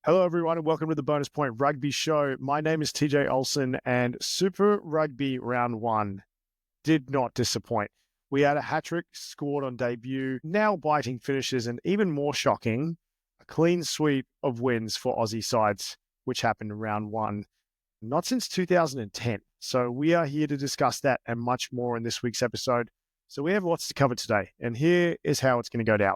Hello, everyone, and welcome to the Bonus Point Rugby Show. My name is TJ Olsen, and Super Rugby Round 1 did not disappoint. We had a hat-trick scored on debut, nail-biting finishes, and even more shocking, a clean sweep of wins for Aussie sides, which happened in Round 1, not since 2010. So we are here to discuss that and much more in this week's episode. So we have lots to cover today, and here is how it's going to go down.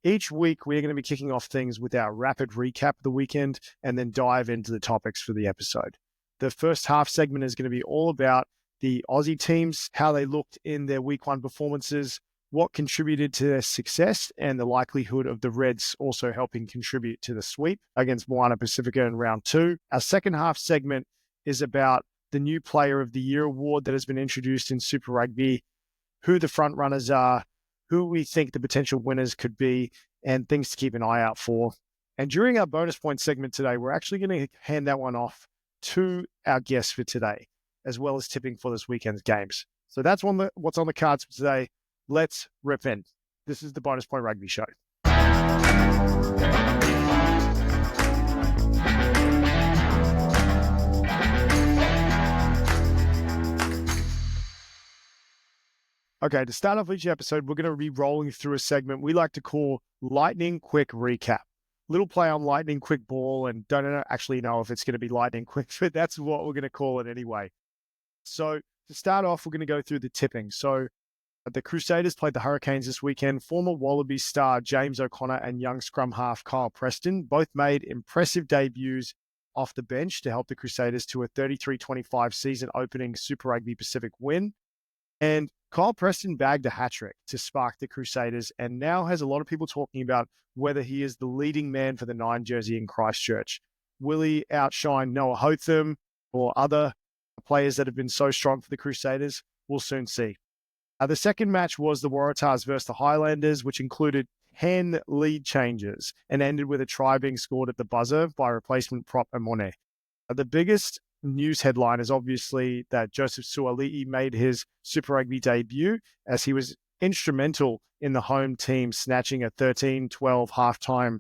Each week, we're going to be kicking off things with our rapid recap of the weekend and then dive into the topics for the episode. The first half segment is going to be all about the Aussie teams, how they looked in their week 1 performances, what contributed to their success, and the likelihood of the Reds also helping contribute to the sweep against Moana Pacifica in round 2. Our second half segment is about the new Player of the Year award that has been introduced in Super Rugby, who the front runners are, who we think the potential winners could be, and things to keep an eye out for. And during our bonus point segment today, we're actually going to hand that one off to our guests for today, as well as tipping for this weekend's games. So that's what's on the cards for today. Let's rip in. This is the Bonus Point Rugby Show. Okay, to start off each episode, we're going to be rolling through a segment we like to call Lightning Quick Recap. Little play on Lightning Quick Ball, and don't actually know if it's going to be Lightning Quick, but that's what we're going to call it anyway. So to start off, we're going to go through the tipping. So the Crusaders played the Hurricanes this weekend. Former Wallabies star James O'Connor and young scrum half Kyle Preston both made impressive debuts off the bench to help the Crusaders to a 33-25 season opening Super Rugby Pacific win. And Kyle Preston bagged a hat-trick to spark the Crusaders and now has a lot of people talking about whether he is the leading man for the 9 jersey in Christchurch. Will he outshine Noah Hotham or other players that have been so strong for the Crusaders? We'll soon see. The second match was the Waratahs versus the Highlanders, which included 10 lead changes and ended with a try being scored at the buzzer by replacement prop Amone. The biggest news headline is obviously that Joseph Suali'i made his Super Rugby debut as he was instrumental in the home team snatching a 13-12 halftime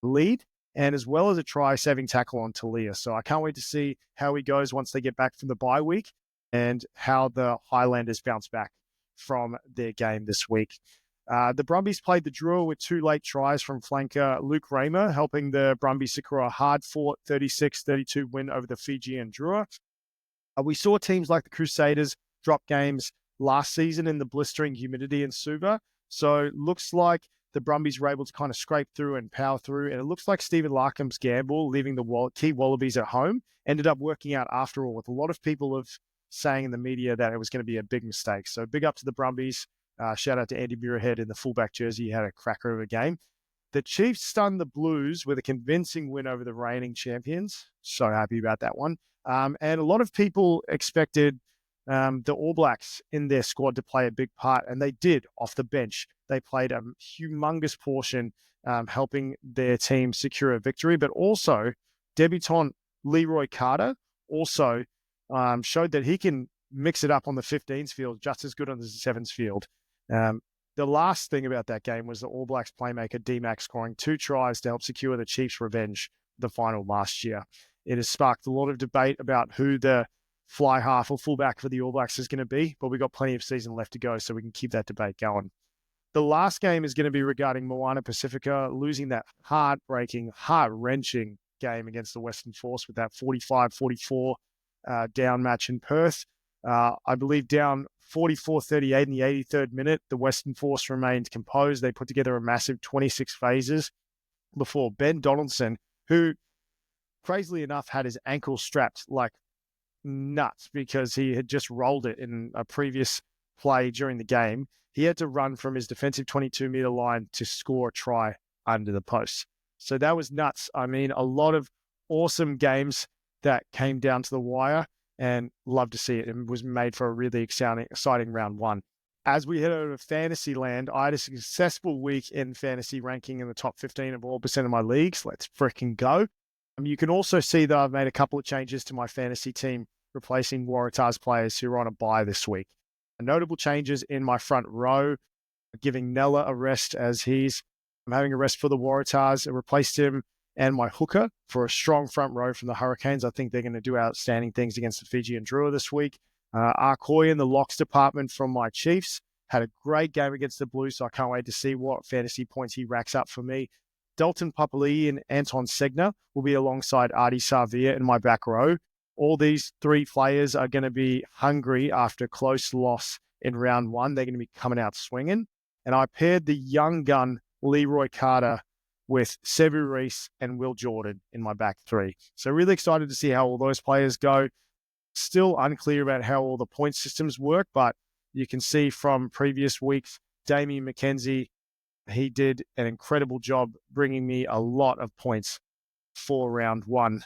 lead, and as well as a try-saving tackle on Talia. So I can't wait to see how he goes once they get back from the bye week and how the Highlanders bounce back from their game this week. The Brumbies played the Drua with 2 late tries from flanker Luke Raymer, helping the Brumbies secure a hard-fought 36-32 win over the Fijian Drua. We saw teams like the Crusaders drop games last season in the blistering humidity in Suva. So it looks like the Brumbies were able to kind of scrape through and power through. And it looks like Stephen Larkham's gamble, leaving the key Wallabies at home, ended up working out after all, with a lot of people saying in the media that it was going to be a big mistake. So big up to the Brumbies. Shout out to Andy Muirhead in the fullback jersey. He had a cracker of a game. The Chiefs stunned the Blues with a convincing win over the reigning champions. So happy about that one. And a lot of people expected the All Blacks in their squad to play a big part, and they did off the bench. They played a humongous portion, helping their team secure a victory, but also debutant Leroy Carter also showed that he can mix it up on the 15s field just as good on the 7s field. The last thing about that game was the All Blacks playmaker D-Mac scoring 2 tries to help secure the Chiefs' revenge the final last year. It has sparked a lot of debate about who the fly half or fullback for the All Blacks is going to be, but we've got plenty of season left to go, so we can keep that debate going. The last game is going to be regarding Moana Pacifica losing that heartbreaking, heart-wrenching game against the Western Force with that 45-44 down match in Perth. I believe down 44-38 in the 83rd minute, the Western Force remained composed. They put together a massive 26 phases before Ben Donaldson, who, crazily enough, had his ankle strapped like nuts because he had just rolled it in a previous play during the game. He had to run from his defensive 22-meter line to score a try under the post. So that was nuts. I mean, a lot of awesome games that came down to the wire, and love to see it. It was made for a really exciting round 1. As we head over to fantasy land, I had a successful week in fantasy ranking in the top 15 of all percent of my leagues. Let's freaking go. You can also see that I've made a couple of changes to my fantasy team, replacing Waratahs players who are on a bye this week. Notable changes in my front row, giving Nella a rest as I'm having a rest for the Waratahs. I replaced him and my hooker for a strong front row from the Hurricanes. I think they're going to do outstanding things against the Fijian Drua this week. Arcoy in the locks department from my Chiefs had a great game against the Blues, so I can't wait to see what fantasy points he racks up for me. Dalton Papali'i and Anton Segner will be alongside Artie Savia in my back row. All these three players are going to be hungry after close loss in round one. They're going to be coming out swinging. And I paired the young gun Leroy Carter with Sevu Reece and Will Jordan in my back three. So really excited to see how all those players go. Still unclear about how all the point systems work, but you can see from previous weeks, Damien McKenzie, he did an incredible job bringing me a lot of points for round one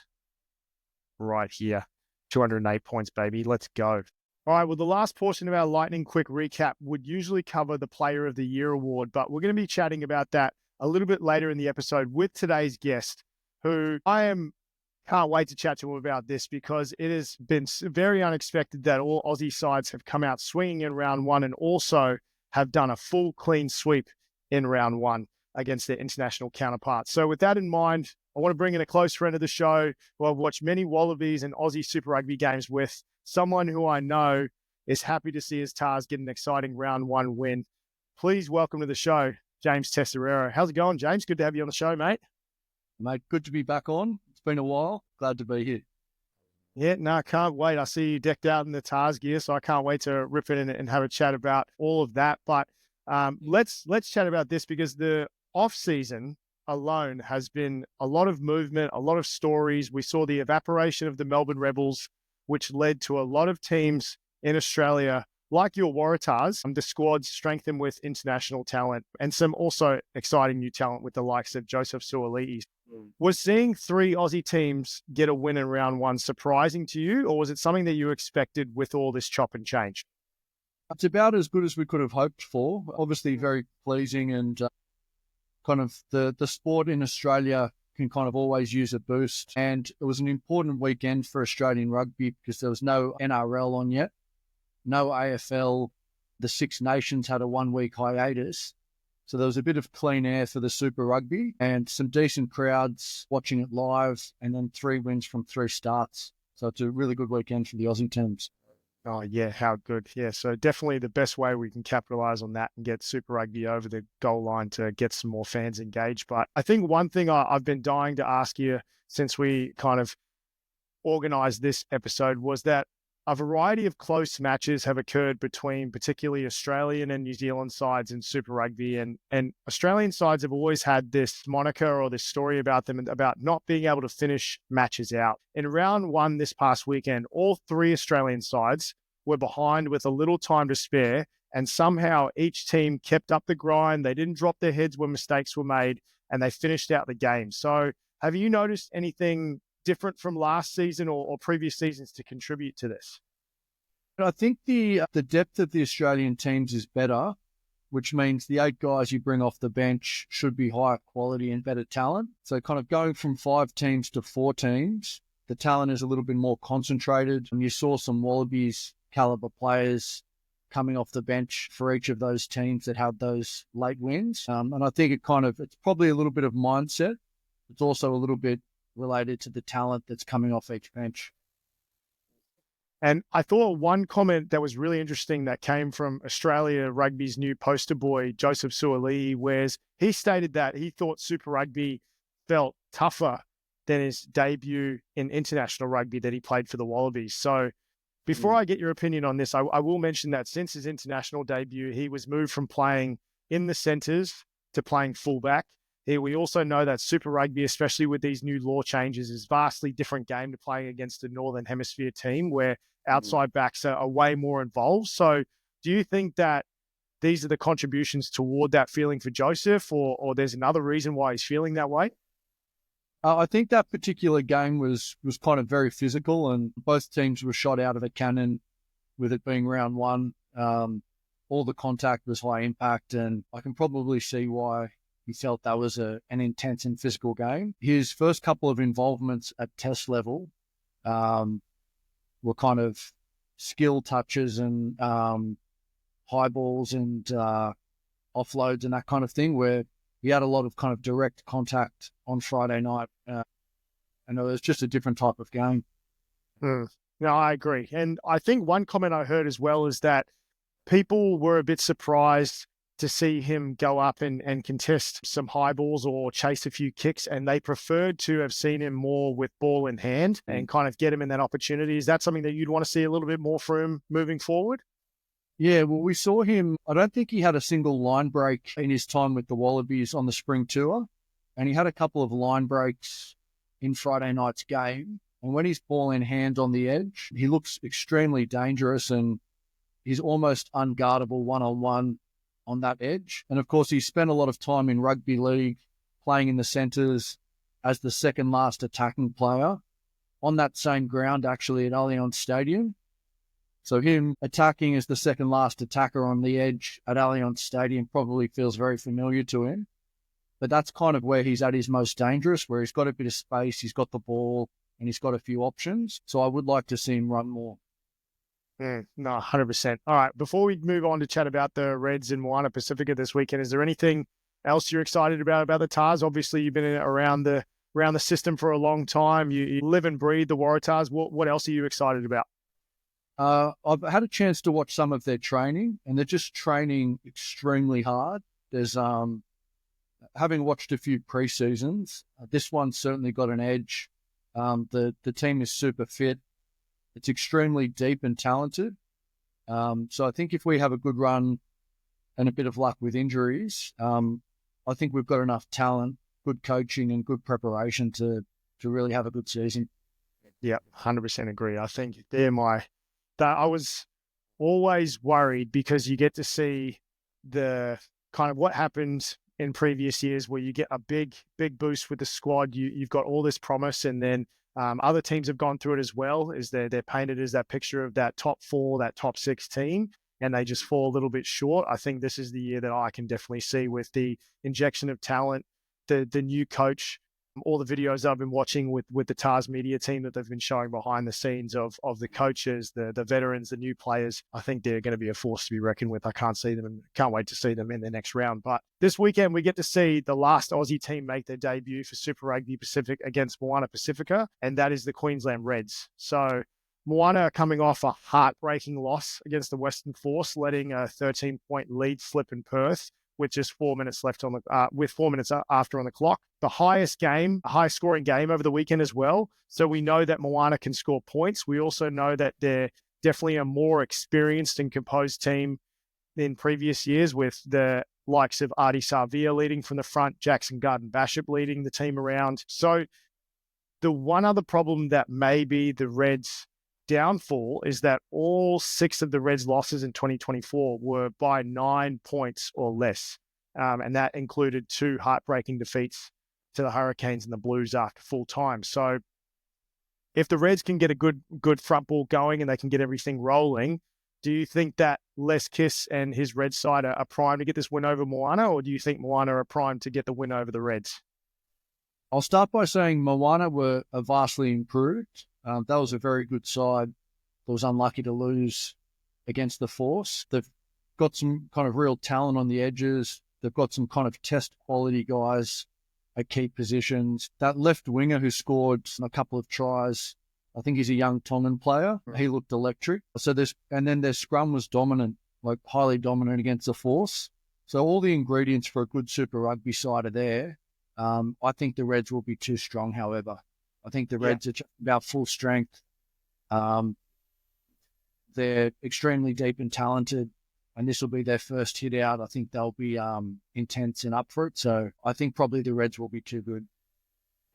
right here. 208 points, baby. Let's go. All right, well, the last portion of our lightning quick recap would usually cover the Player of the Year award, but we're going to be chatting about that a little bit later in the episode with today's guest, who can't wait to chat to him about this because it has been very unexpected that all Aussie sides have come out swinging in round one and also have done a full clean sweep in round one against their international counterparts. So with that in mind, I want to bring in a close friend of the show who I've watched many Wallabies and Aussie Super Rugby games with, someone who I know is happy to see his Tars get an exciting round one win. Please welcome to the show, James Tesoriero. How's it going, James? Good to have you on the show, mate. Mate, good to be back on. It's been a while. Glad to be here. Yeah, no, can't wait. I see you decked out in the Tars gear, so I can't wait to rip it in and have a chat about all of that. But let's chat about this because the off-season alone has been a lot of movement, a lot of stories. We saw the evaporation of the Melbourne Rebels, which led to a lot of teams in Australia, like your Waratahs, the squad strengthened with international talent and some also exciting new talent with the likes of Joseph Suaalii. Was seeing three Aussie teams get a win in round one surprising to you, or was it something that you expected with all this chop and change? It's about as good as we could have hoped for. Obviously very pleasing, and kind of the sport in Australia can kind of always use a boost. And it was an important weekend for Australian rugby because there was no NRL on yet, no AFL. The Six Nations had a 1 week hiatus. So there was a bit of clean air for the Super Rugby and some decent crowds watching it live, and then 3 wins from 3 starts. So it's a really good weekend for the Aussie teams. Oh, yeah, how good. Yeah, so definitely the best way we can capitalize on that and get Super Rugby over the goal line to get some more fans engaged. But I think one thing I've been dying to ask you since we kind of organized this episode was that a variety of close matches have occurred between particularly Australian and New Zealand sides in Super Rugby. And Australian sides have always had this moniker or this story about them about not being able to finish matches out. In round one this past weekend, all 3 Australian sides were behind with a little time to spare. And somehow each team kept up the grind. They didn't drop their heads when mistakes were made, and they finished out the game. So have you noticed anything different from last season or previous seasons to contribute to this? I think the depth of the Australian teams is better, which means the 8 guys you bring off the bench should be higher quality and better talent. So kind of going from 5 teams to 4 teams, the talent is a little bit more concentrated. And you saw some Wallabies caliber players coming off the bench for each of those teams that had those late wins. And I think it's probably a little bit of mindset. It's also a little bit related to the talent that's coming off each bench. And I thought one comment that was really interesting that came from Australia Rugby's new poster boy, Joseph Suaalii, where he stated that he thought Super Rugby felt tougher than his debut in international rugby that he played for the Wallabies. So before I get your opinion on this, I will mention that since his international debut, he was moved from playing in the centres to playing fullback. We also know that Super Rugby, especially with these new law changes, is a vastly different game to playing against a Northern Hemisphere team where outside backs are way more involved. So do you think that these are the contributions toward that feeling for Joseph, or there's another reason why he's feeling that way? I think that particular game was kind of very physical, and both teams were shot out of a cannon with it being round one. All the contact was high impact, and I can probably see why he felt that was an intense and physical game. His first couple of involvements at test level were kind of skill touches and high balls and offloads and that kind of thing, where he had a lot of kind of direct contact on Friday night. And it was just a different type of game. Mm. No, I agree. And I think one comment I heard as well is that people were a bit surprised to see him go up and contest some high balls or chase a few kicks, and they preferred to have seen him more with ball in hand and kind of get him in that opportunity. Is that something that you'd want to see a little bit more from him moving forward? Yeah, well, we saw him. I don't think he had a single line break in his time with the Wallabies on the spring tour, and he had a couple of line breaks in Friday night's game. And when he's ball in hand on the edge, he looks extremely dangerous, and he's almost unguardable one-on-one on that edge. And of course, he spent a lot of time in rugby league playing in the centres as the second last attacking player on that same ground, actually, at Allianz Stadium. So him attacking as the second last attacker on the edge at Allianz Stadium probably feels very familiar to him. But that's kind of where he's at his most dangerous, where he's got a bit of space, he's got the ball, and he's got a few options. So I would like to see him run more. No, 100%. All right, before we move on to chat about the Reds in Moana Pacifica this weekend, is there anything else you're excited about the Tars? Obviously, you've been around the system for a long time. You live and breathe the Waratahs. What else are you excited about? I've had a chance to watch some of their training, and they're just training extremely hard. There's having watched a few pre-seasons, this one's certainly got an edge. The team is super fit. It's extremely deep and talented. So I think if we have a good run and a bit of luck with injuries, I think we've got enough talent, good coaching, and good preparation to really have a good season. Yeah, 100% agree. I think I was always worried because you get to see the kind of what happened in previous years where you get a big boost with the squad. You've got all this promise, and then other teams have gone through it as well. Is they're painted as that picture of that top 4, that top 6 team, and they just fall a little bit short. I think this is the year that I can definitely see with the injection of talent, the new coach, all the videos I've been watching with the Tars media team that they've been showing behind the scenes of the coaches, the veterans, the new players. I think they're going to be a force to be reckoned with. I can't wait to see them in the next round. But this weekend, we get to see the last Aussie team make their debut for Super Rugby Pacific against Moana Pacifica, and that is the Queensland Reds. So Moana are coming off a heartbreaking loss against the Western Force, letting a 13-point lead slip in Perth with just 4 minutes left with 4 minutes after on the clock. The highest scoring game over the weekend as well. So we know that Moana can score points. We also know that they're definitely a more experienced and composed team than previous years, with the likes of Ardi Sarvia leading from the front, Jackson Garden-Bashop leading the team around. So the one other problem that may be the Reds' downfall is that all 6 of the Reds' losses in 2024 were by 9 points or less. And that included 2 heartbreaking defeats to the Hurricanes and the Blues after full time. So if the Reds can get a good front ball going and they can get everything rolling, do you think that Les Kiss and his Red side are primed to get this win over Moana, or do you think Moana are primed to get the win over the Reds? I'll start by saying Moana were vastly improved. That was a very good side that was unlucky to lose against the Force. They've got some kind of real talent on the edges. They've got some kind of test quality guys at key positions. That left winger who scored a couple of tries, I think he's a young Tongan player. Right. He looked electric. And then their scrum was dominant, like highly dominant against the Force. So all the ingredients for a good Super Rugby side are there. I think the Reds will be too strong, however. I think the Reds are about full strength. They're extremely deep and talented, and this will be their first hit out. I think they'll be intense and up for it. So I think probably the Reds will be too good.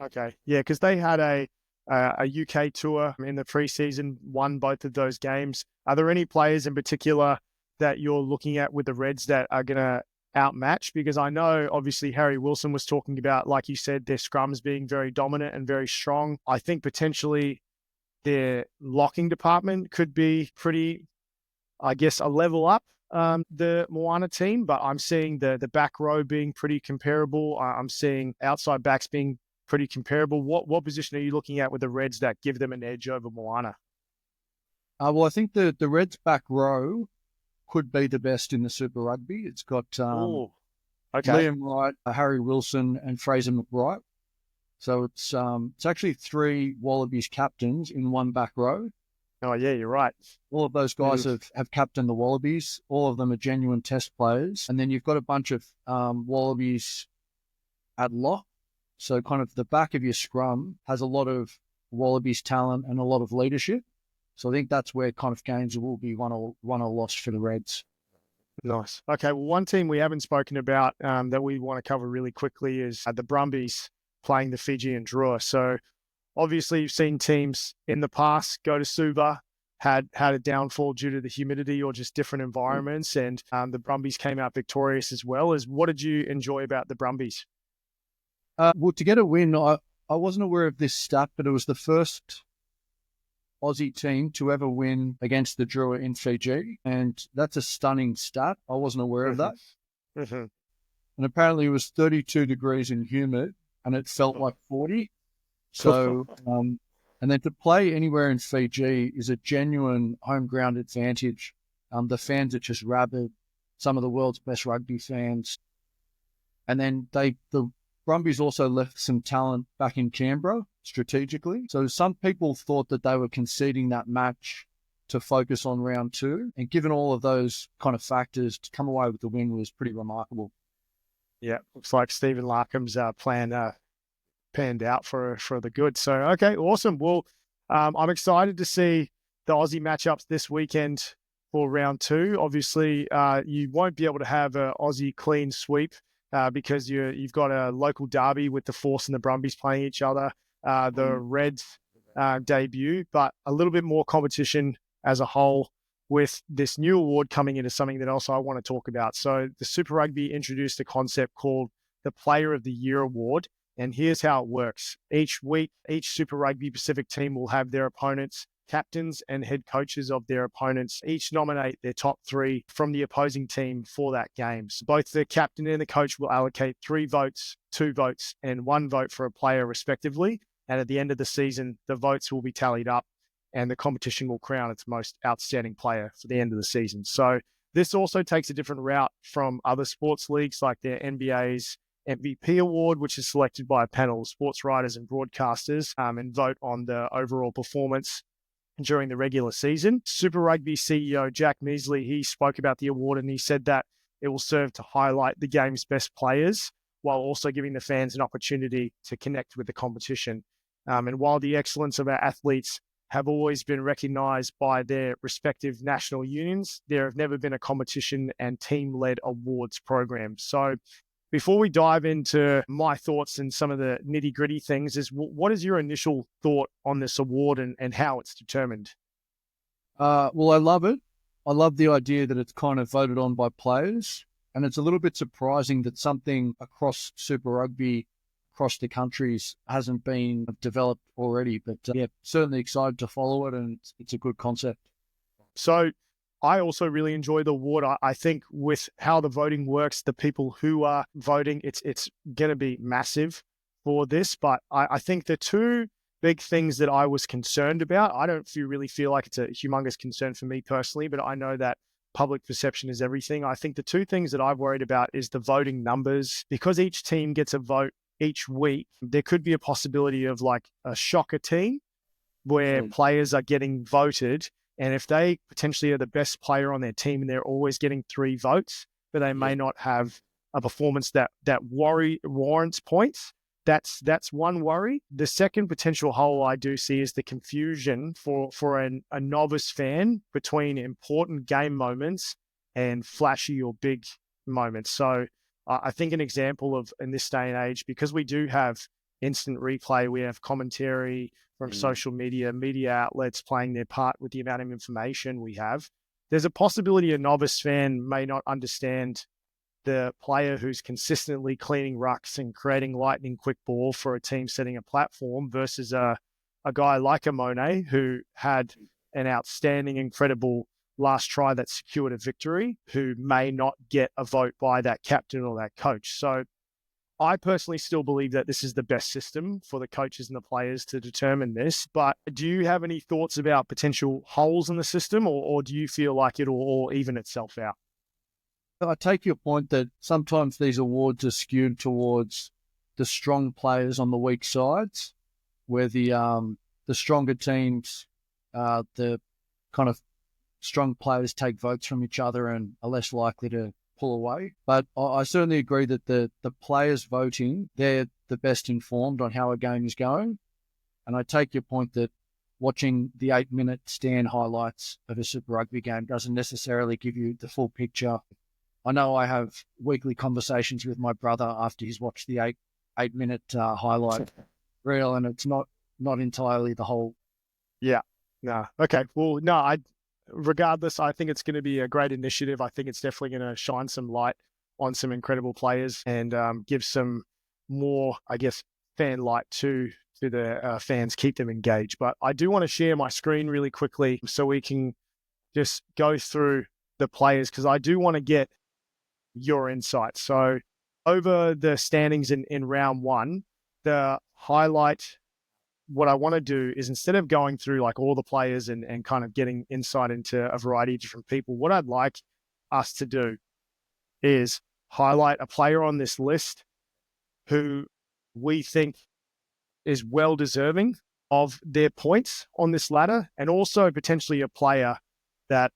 Okay. Yeah, because they had a UK tour in the preseason, won both of those games. Are there any players in particular that you're looking at with the Reds that are going to outmatch? Because I know obviously Harry Wilson was talking about, like you said, their scrums being very dominant and very strong. I think potentially their locking department could be pretty, I guess, a level up the Moana team, but I'm seeing the back row being pretty comparable. I'm seeing outside backs being pretty comparable. What position are you looking at with the Reds that give them an edge over Moana? Well, I think the Reds back row could be the best in the Super Rugby. It's got Okay. Liam Wright, Harry Wilson, and Fraser McBride. So it's actually three Wallabies captains in one back row. Oh, yeah, you're right. All of those guys have captained the Wallabies. All of them are genuine test players. And then you've got a bunch of Wallabies at lock. So kind of the back of your scrum has a lot of Wallabies talent and a lot of leadership. So I think that's where kind of games will be won or lost for the Reds. Nice. Okay, well, one team we haven't spoken about that we want to cover really quickly is the Brumbies playing the Fijian Drua. So obviously you've seen teams in the past go to Suva, had a downfall due to the humidity or just different environments, and the Brumbies came out victorious as well. What did you enjoy about the Brumbies? Well, to get a win, I wasn't aware of this stat, but it was the first Aussie team to ever win against the Drua in Fiji, and that's a stunning stat. I wasn't aware of that. Mm-hmm. And apparently it was 32 degrees and humid, and it felt like 40. So, and then to play anywhere in Fiji is a genuine home ground advantage. The fans are just rabid, some of the world's best rugby fans. And then the Brumbies also left some talent back in Canberra strategically. So some people thought that they were conceding that match to focus on round two. And given all of those kind of factors, to come away with the win was pretty remarkable. Yeah, looks like Stephen Larkham's plan panned out for the good. So, okay, awesome. Well, I'm excited to see the Aussie matchups this weekend for round two. Obviously, you won't be able to have an Aussie clean sweep because you've got a local derby with the Force and the Brumbies playing each other. The Reds debut, but a little bit more competition as a whole with this new award coming into something that also I want to talk about. So the Super Rugby introduced a concept called the Player of the Year Award. And here's how it works. Each week, each Super Rugby Pacific team will have their opponents, captains and head coaches of their opponents, each nominate their top three from the opposing team for that game. So both the captain and the coach will allocate 3 votes, 2 votes, and 1 vote for a player respectively. And at the end of the season, the votes will be tallied up and the competition will crown its most outstanding player for the end of the season. So this also takes a different route from other sports leagues like their NBA's MVP award, which is selected by a panel of sports writers and broadcasters and vote on the overall performance during the regular season. Super Rugby CEO Jack Measley, he spoke about the award and he said that it will serve to highlight the game's best players while also giving the fans an opportunity to connect with the competition. And while the excellence of our athletes have always been recognised by their respective national unions, there have never been a competition and team-led awards program. So before we dive into my thoughts and some of the nitty-gritty things, what is your initial thought on this award and how it's determined? Well, I love it. I love the idea that it's kind of voted on by players. And it's a little bit surprising that something across Super Rugby, across the countries, hasn't been developed already. But yeah, certainly excited to follow it, and it's a good concept. So I also really enjoy the award. I think with how the voting works, the people who are voting, it's going to be massive for this. But I think the two big things that I was concerned about, I don't really feel like it's a humongous concern for me personally, but I know that public perception is everything. I think the two things that I've worried about is the voting numbers. Because each team gets a vote each week, there could be a possibility of like a shocker team where players are getting voted. And if they potentially are the best player on their team and they're always getting 3 votes, but they may not have a performance that warrants points, that's one worry. The second potential hole I do see is the confusion for a novice fan between important game moments and flashy or big moments. So I think an example of, in this day and age, because we do have instant replay, we have commentary from social media outlets playing their part with the amount of information we have, there's a possibility a novice fan may not understand the player who's consistently cleaning rucks and creating lightning quick ball for a team setting a platform versus a guy like a Monet who had an outstanding, incredible last try that secured a victory, who may not get a vote by that captain or that coach. So I personally still believe that this is the best system for the coaches and the players to determine this. But do you have any thoughts about potential holes in the system, or do you feel like it'll all even itself out? I take your point that sometimes these awards are skewed towards the strong players on the weak sides, where the stronger teams, the kind of strong players take votes from each other and are less likely to pull away. But I certainly agree that the players voting, they're the best informed on how a game is going. And I take your point that watching the 8-minute stand highlights of a Super Rugby game doesn't necessarily give you the full picture. I know I have weekly conversations with my brother after he's watched the 8-minute highlight reel, and it's not entirely the whole. Yeah. No. Okay. Well, no, regardless, I think it's going to be a great initiative. I think it's definitely going to shine some light on some incredible players and give some more, I guess, fan light to the fans, keep them engaged. But I do want to share my screen really quickly so we can just go through the players, because I do want to get your insights. So over the standings in round one, the highlight, what I want to do is, instead of going through like all the players and kind of getting insight into a variety of different people, what I'd like us to do is highlight a player on this list who we think is well deserving of their points on this ladder, and also potentially a player that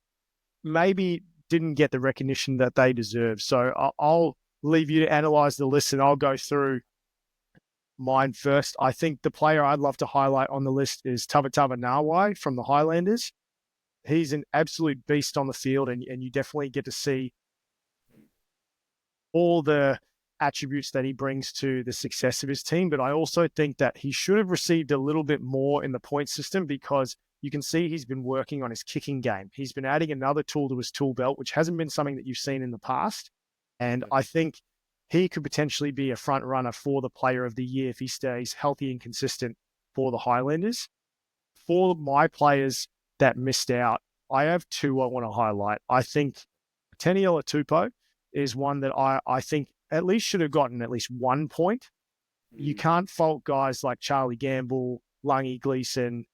maybe didn't get the recognition that they deserve. So I'll leave you to analyze the list and I'll go through mine first. I think the player I'd love to highlight on the list is Tavatava Nawai from the Highlanders. He's an absolute beast on the field, and you definitely get to see all the attributes that he brings to the success of his team. But I also think that he should have received a little bit more in the point system, because you can see he's been working on his kicking game. He's been adding another tool to his tool belt, which hasn't been something that you've seen in the past. And I think he could potentially be a front runner for the player of the year if he stays healthy and consistent for the Highlanders. For my players that missed out, I have two I want to highlight. I think Teniela Tupou is one that I think at least should have gotten at least 1 point. You can't fault guys like Charlie Gamble, Lungy Gleeson,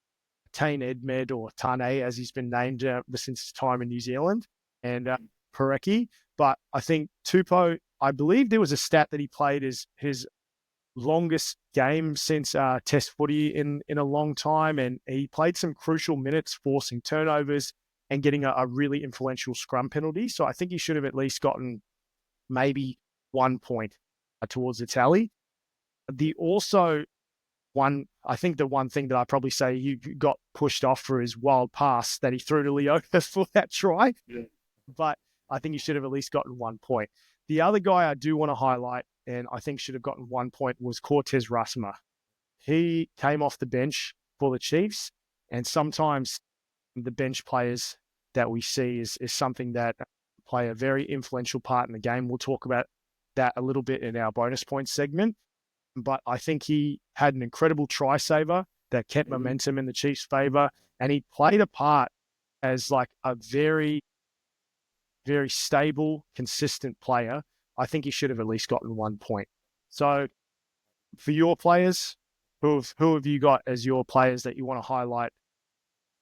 Tane Edmed, or Tane, as he's been named since his time in New Zealand, and Parecki. But I think Tupou, I believe there was a stat that he played his longest game since Test footy in a long time, and he played some crucial minutes, forcing turnovers and getting a really influential scrum penalty. So I think he should have at least gotten maybe 1 point towards the tally. I think the one thing that I probably say you got pushed off for his wild pass that he threw to Leota for that try. Yeah. But I think he should have at least gotten 1 point. The other guy I do want to highlight, and I think should have gotten 1 point, was Cortez Rasma. He came off the bench for the Chiefs, and sometimes the bench players that we see is something that play a very influential part in the game. We'll talk about that a little bit in our bonus points segment. But I think he had an incredible try saver that kept momentum in the Chiefs' favor, and he played a part as like a very, very stable, consistent player. I think he should have at least gotten 1 point. So for your players, who have you got as your players that you want to highlight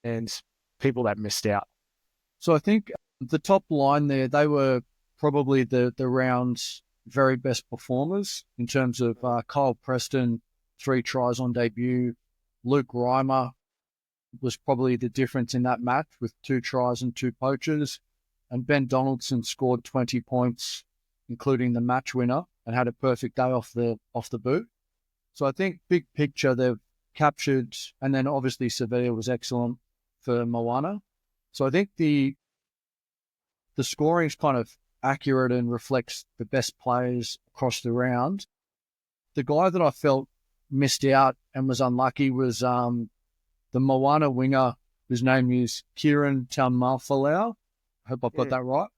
and people that missed out? So I think the top line there, they were probably the round's very best performers in terms of Kyle Preston, 3 tries on debut. Luke Reimer was probably the difference in that match with 2 tries and 2 poachers. And Ben Donaldson scored 20 points, including the match winner, and had a perfect day off the boot. So I think big picture they've captured, and then obviously Sevilla was excellent for Moana. So I think the scoring is kind of accurate and reflects the best players across the round. The guy that I felt missed out and was unlucky was the Moana winger, whose name is Kieran Taumafalau. I hope I've got that right.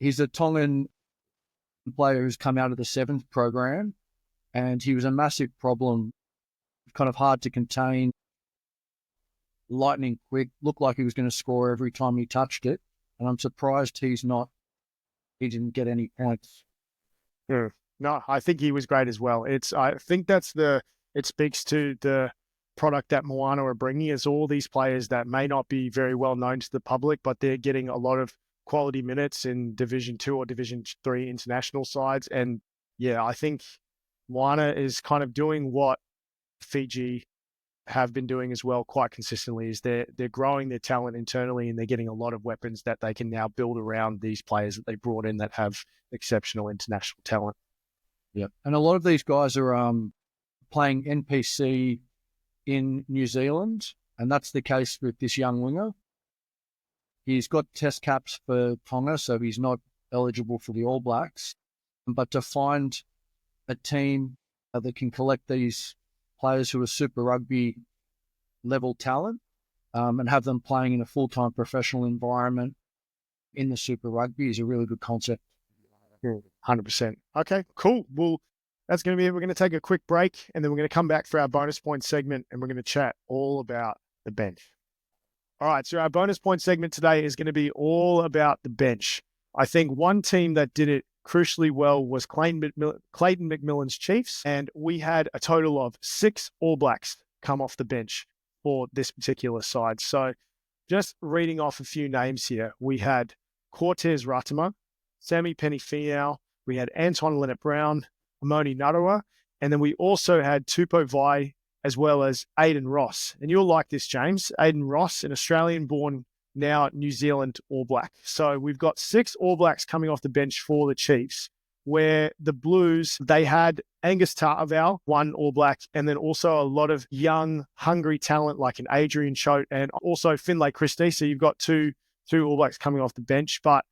He's a Tongan player who's come out of the 7th program, and he was a massive problem, kind of hard to contain, lightning quick, looked like he was going to score every time he touched it. And I'm surprised he didn't get any points. Yeah. No, I think he was great as well. I think it speaks to the product that Moana are bringing, is all these players that may not be very well known to the public, but they're getting a lot of quality minutes in Division 2 or Division 3 international sides. And yeah, I think Moana is kind of doing what Fiji have been doing as well quite consistently, is they're growing their talent internally, and they're getting a lot of weapons that they can now build around these players that they brought in that have exceptional international talent. Yeah. And a lot of these guys are playing NPC in New Zealand, and that's the case with this young winger. He's got test caps for Tonga, so he's not eligible for the All Blacks. But to find a team that can collect these players who are Super Rugby level talent and have them playing in a full-time professional environment in the Super Rugby is a really good concept. 100%. Okay, cool. Well, that's going to be it. We're going to take a quick break, and then we're going to come back for our bonus point segment, and we're going to chat all about the bench. All right, so our bonus point segment today is going to be all about the bench. I think one team that did it crucially well was Clayton McMillan's Chiefs, and we had a total of 6 All Blacks come off the bench for this particular side. So just reading off a few names here, we had Cortez Ratama, Sammy Penny-Finau, we had Anton Leonard-Brown, Amoni Narawa, and then we also had Tupou Vai as well as Aiden Ross. And you'll like this, James. Aiden Ross, an Australian-born, now New Zealand All Black. So we've got 6 All Blacks coming off the bench for the Chiefs, where the Blues, they had Angus Ta'avao, 1 All Black, and then also a lot of young, hungry talent like an Adrian Choate and also Finlay Christie. So you've got two All Blacks coming off the bench. But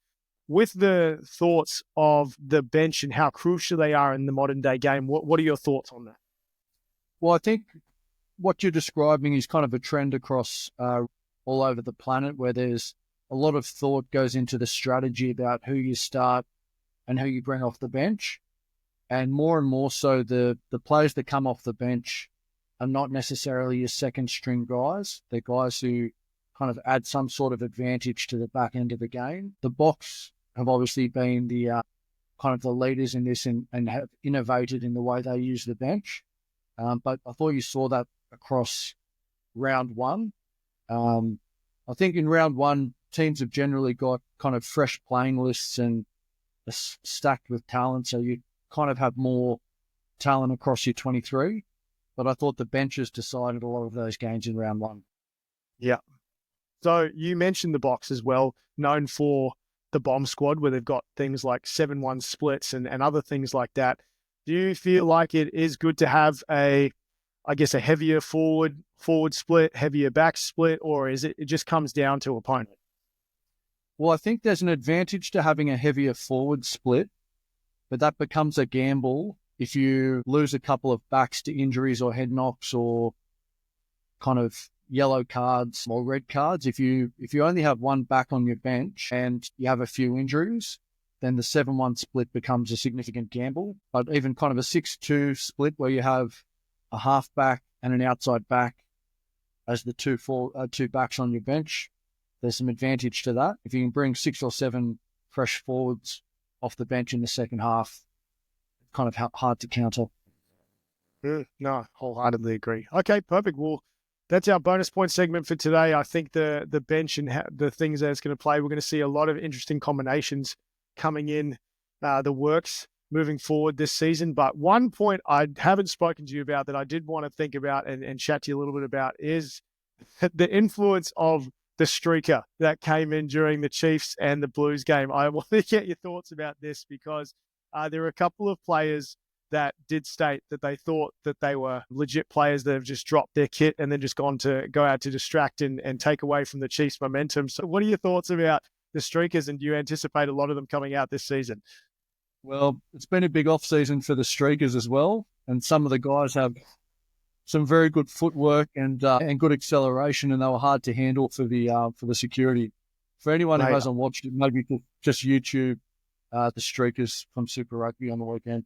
with the thoughts of the bench and how crucial they are in the modern day game, what are your thoughts on that? Well, I think what you're describing is kind of a trend across all over the planet, where there's a lot of thought goes into the strategy about who you start and who you bring off the bench. And more so, the players that come off the bench are not necessarily your second string guys. They're guys who kind of add some sort of advantage to the back end of the game. The Box have obviously been the kind of the leaders in this and have innovated in the way they use the bench. But I thought you saw that across round 1. I think in round 1, teams have generally got kind of fresh playing lists and are stacked with talent, so you kind of have more talent across your 23. But I thought the benches decided a lot of those games in round 1. Yeah. So you mentioned the Box as well, known for the bomb squad, where they've got things like 7-1 splits and other things like that. Do you feel like it is good to have a heavier forward split, heavier back split, or is it just comes down to opponent? Well, I think there's an advantage to having a heavier forward split, but that becomes a gamble if you lose a couple of backs to injuries or head knocks or kind of yellow cards or red cards. If you only have one back on your bench and you have a few injuries, then the 7-1 split becomes a significant gamble. But even kind of a 6-2 split where you have a half back and an outside back as the two backs on your bench, there's some advantage to that. If you can bring 6 or 7 fresh forwards off the bench in the second half, it's kind of hard to counter. No, wholeheartedly agree. Okay, perfect. Well, that's our bonus point segment for today. I think the bench and the things that it's going to play, we're going to see a lot of interesting combinations coming in the works moving forward this season. But one point I haven't spoken to you about that I did want to think about and chat to you a little bit about is the influence of the streaker that came in during the Chiefs and the Blues game. I want to get your thoughts about this because there are a couple of players that did state that they thought that they were legit players that have just dropped their kit and then just go out to distract and take away from the Chiefs' momentum. So what are your thoughts about the streakers, and do you anticipate a lot of them coming out this season? Well, it's been a big off-season for the streakers as well, and some of the guys have some very good footwork and good acceleration, and they were hard to handle for the security. For anyone who hasn't watched it, maybe just YouTube the streakers from Super Rugby on the weekend.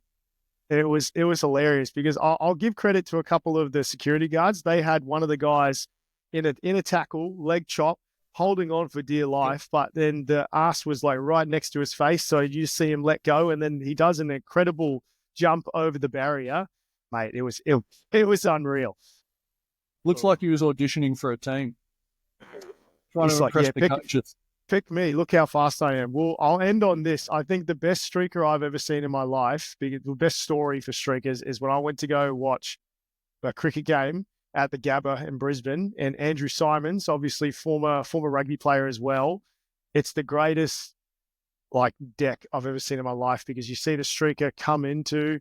It was hilarious because I'll give credit to a couple of the security guards. They had one of the guys in a tackle, leg chop, holding on for dear life, but then the ass was like right next to his face, so you see him let go, and then he does an incredible jump over the barrier. Mate, it was unreal. Looks like he was auditioning for a team, trying to impress the coaches. Pick me. Look how fast I am. Well, I'll end on this. I think the best streaker I've ever seen in my life, the best story for streakers, is when I went to go watch a cricket game at the Gabba in Brisbane, and Andrew Simons, obviously former rugby player as well. It's the greatest deck I've ever seen in my life, because you see the streaker come into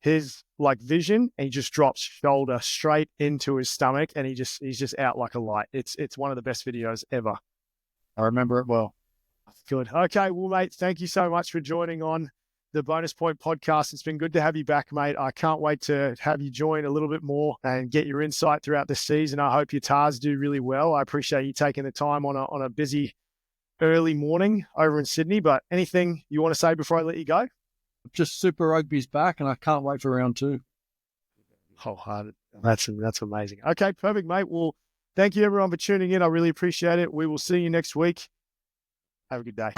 his vision and he just drops shoulder straight into his stomach, and he's just out like a light. It's one of the best videos ever. I remember it well. Good. Okay, well, mate, thank you so much for joining on the Bonus Point podcast. It's been good to have you back, mate. I can't wait to have you join a little bit more and get your insight throughout the season. I hope your Tars do really well. I appreciate you taking the time on a busy early morning over in Sydney. But anything you want to say before I let you go? Just Super Rugby's back, and I can't wait for round 2. Wholehearted. That's amazing. Okay, perfect, mate. Well, thank you, everyone, for tuning in. I really appreciate it. We will see you next week. Have a good day.